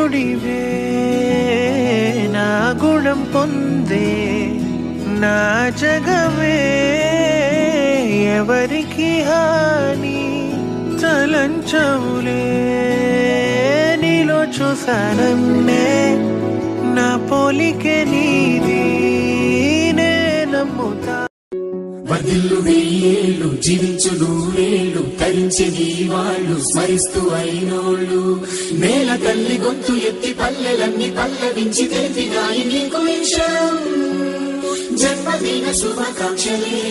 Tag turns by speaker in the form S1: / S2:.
S1: ప్రియుడివే నా గుణం పొందే నా జగమే ఎవరికి హాని తలంచవులే నీలో చూసానన్నే నా పోలికే నీది నే నమ్ముతా
S2: వదిల్లు వెయ్యేళ్ళు జీవించు నూరేళ్ళు తరించి నీ వాళ్ళు స్మరిస్తూ అయినోళ్ళు నేల తల్లి గొంతు ఎత్తి పల్లెలన్నీ పల్లవించి తెలిపినాయి నీకు విషయం జన్మదిన శుభాకాంక్షలే.